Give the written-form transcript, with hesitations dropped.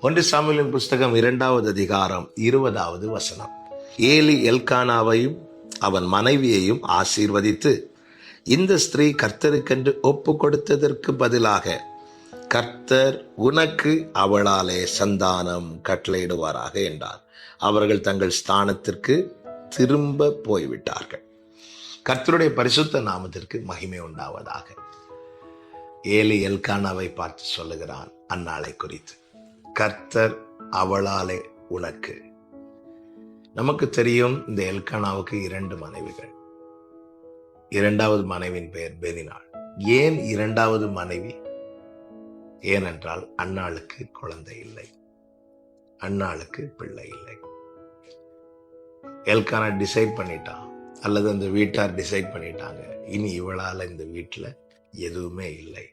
ஒன்று சாமுவேலின் புஸ்தகம் 2வது அதிகாரம் 20வது வசனம். ஏலி எல்கானாவையும் அவன் மனைவியையும் ஆசீர்வதித்து, இந்த ஸ்திரீ கர்த்தருக்கென்று ஒப்பு கொடுத்ததற்கு பதிலாக கர்த்தர் உனக்கு அவளாலே சந்தானம் கட்டளையிடுவாராக என்றார். அவர்கள் தங்கள் ஸ்தானத்திற்கு திரும்ப போய்விட்டார்கள். கர்த்தருடைய பரிசுத்த நாமத்திற்கு மகிமை உண்டாவதாக. ஏலி எல்கானாவை பார்த்து சொல்லுகிறான் அன்னாளை குறித்து, கர்த்தர் அவளாலே உனக்கு. நமக்கு தெரியும், இந்த எல்கானாவுக்கு 2 மனைவிகள். 2வது மனைவியின் பெயர் பெனினாள். ஏன் 2வது மனைவி? ஏனென்றால் அன்னாளுக்கு குழந்தை இல்லை, அன்னாளுக்கு பிள்ளை இல்லை. எல்கானா டிசைட் பண்ணிட்டான், அல்லது அந்த வீட்டார் டிசைட் பண்ணிட்டாங்க, இனி இவளால இந்த வீட்டுல எதுவுமே இல்லை.